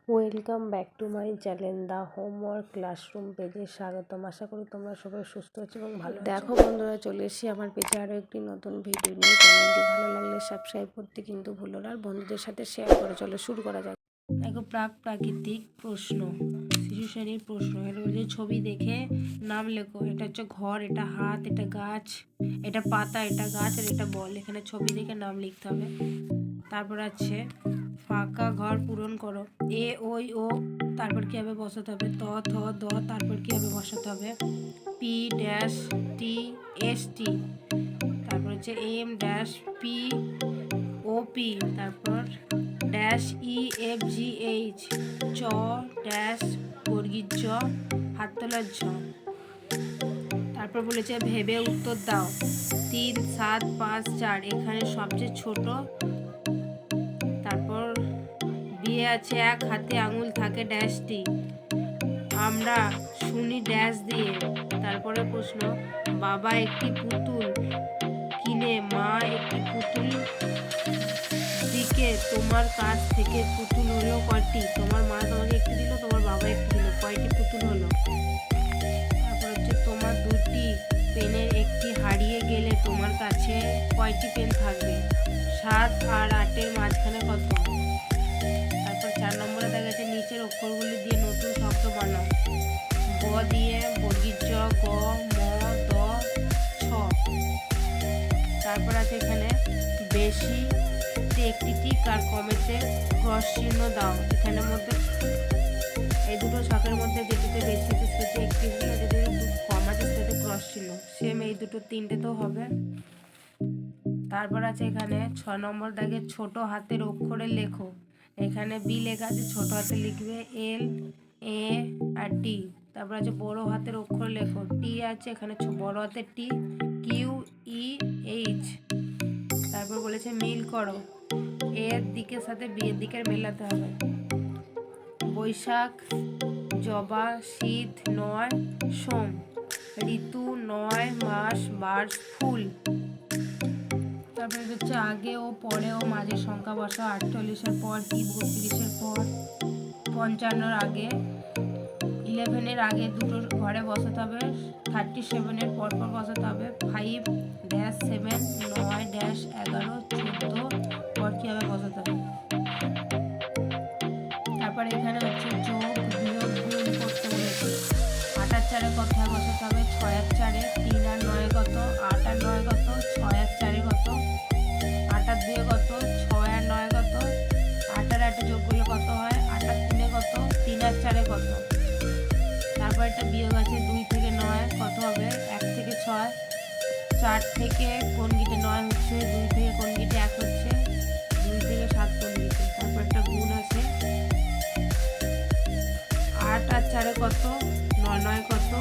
Welcome back to my channel the homework classroom পেজে স্বাগতম। আশা করি তোমরা সবাই সুস্থ আছো এবং ভালো দেখো বন্ধুরা, চলে এসেছি আমার পেজে আরও একটি নতুন ভিডিও নিয়ে। চ্যানেলটি ভালো লাগলে সাবস্ক্রাইব করতে কিন্তু ভুলো না, আর বন্ধুদের সাথে শেয়ার করে। চলো শুরু করা যাক। দেখো, প্রাকৃতিক প্রশ্ন, শিশু শ্রেণীর প্রশ্ন। এর মধ্যে ছবি দেখে নাম লেখো। এটা হচ্ছে ঘর, এটা হাত, এটা গাছ, এটা পাতা, এটা গাছ, আর এটা বল। এখানে ছবি দেখে নাম লিখতে হবে। তারপর আছে ফাঁকা ঘর পূরণ করো। এ ওই ও, তারপর কি হবে বসাতে হবে। ত থ দ, তারপর কি হবে বসাতে হবে। P dash T S T, তারপর হচ্ছে M dash P O P, তারপর dash E F G H, চ ড্যাশ বর্গীর জ, হাত তোলার ঝ। তারপর বলেছে ভেবে উত্তর দাও। 3 7 5 4, এখানে সবচেয়ে ছোট। তারপর বিয়ে আছে এক হাতে আঙুল থাকে ড্যাশটি, আমরা শুনি ড্যাশ দিয়ে। তারপরে প্রশ্ন, বাবা একটি পুতুল কিনে মা একটি পুতুল দিকে, তোমার কাছ থেকে পুতুল হলো কয়টি? তোমার মা তোমাকে একটি দিল, তোমার বাবা একটি দিল, কয়টি পুতুল হলো? তারপর হচ্ছে তোমার দুটি পেনের একটি হারিয়ে গেলে তোমার কাছে কয়টি পেন থাকবে? 7 আর 8-এর মাঝখানে কত? তারপর 4 নম্বরে দেখা গেছে নিচের অক্ষরগুলি দিয়ে নতুন শব্দ বানাও। গ দিয়ে বর্গীর জ, গ ম দ ছ। তারপর আছে এখানে বেশি একটি টিক আর কমেতে ক্রস চিহ্ন দাও। এখানের মধ্যে এই দুটো ছকের মধ্যে যেটিতে বেশি আছে সেটি একটি চিহ্ন, যেটি কম আছে সেটি ক্রস চিহ্ন। সেম এই দুটো তিনটেতেও হবে। তারপর আছে এখানে 6 নম্বর দাগে ছোট হাতের অক্ষরে লেখো। এখানে বি লেখা আছে, ছোট হাতে লিখবে এল এ আর টি। তারপর আছে বড় হাতের অক্ষর লেখো। টি আছে এখানে বড় হাতের টি, কিউ ই এইচ। তারপর বলেছে মিল করো, এর দিকের সাথে বি এর দিকের মেলাতে হবে। বৈশাখ, জবা, শীত, 9 সোম, ঋতু 9 মাস, বার ফুল। তারপরে হচ্ছে আগে ও পরে ও মাঝে সংখ্যা বসা। 48-এর পর কি, 32-এর পর, 55-এর আগে, 11-এর আগে দুটো ঘরে বসাতে হবে। 37-এর পর পর বসাতে হবে। 5 ড্যাশ 7, 9 ড্যাশ 11, 14 পর কি হবে বসাতে হবে। তারপর এখানে হচ্ছে যোগ বিয়োগ গুণ করতে বলেছে। 8 আর 4-এ কত হয় বসাতে হবে। 6 আর 4-এ, 3 আর 9-এ কত, 8 আর 9 কত, 6 আর 4-এ কত, 8 আর 2-এ কত, 6 আর 9 কত, 8 আর 8-এ যোগ করলে কত হয়, 8 আর 3-এ কত, 3 আর 4-এ কত। তারপর একটা বিয়োগ আছে 2 থেকে 9 কত হবে, 1 থেকে 6, 4 থেকে কোন গিটে 9 হচ্ছে, 2 থেকে কোন গিটে 1 হচ্ছে, 2 থেকে 7 কোন গিটে। তারপর একটা গুণ আছে 8 আর 4-এ কত, 9 9 কত,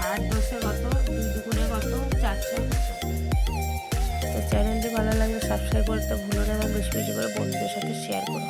8 10-এ কত, 2 দুগুণে কত, 4 6 কত। তো চ্যানেলটি ভালো লাগলে সাবস্ক্রাইব করতে ভুলো না এবং বেশি বেশি করে বন্ধুদের সাথে শেয়ার করো।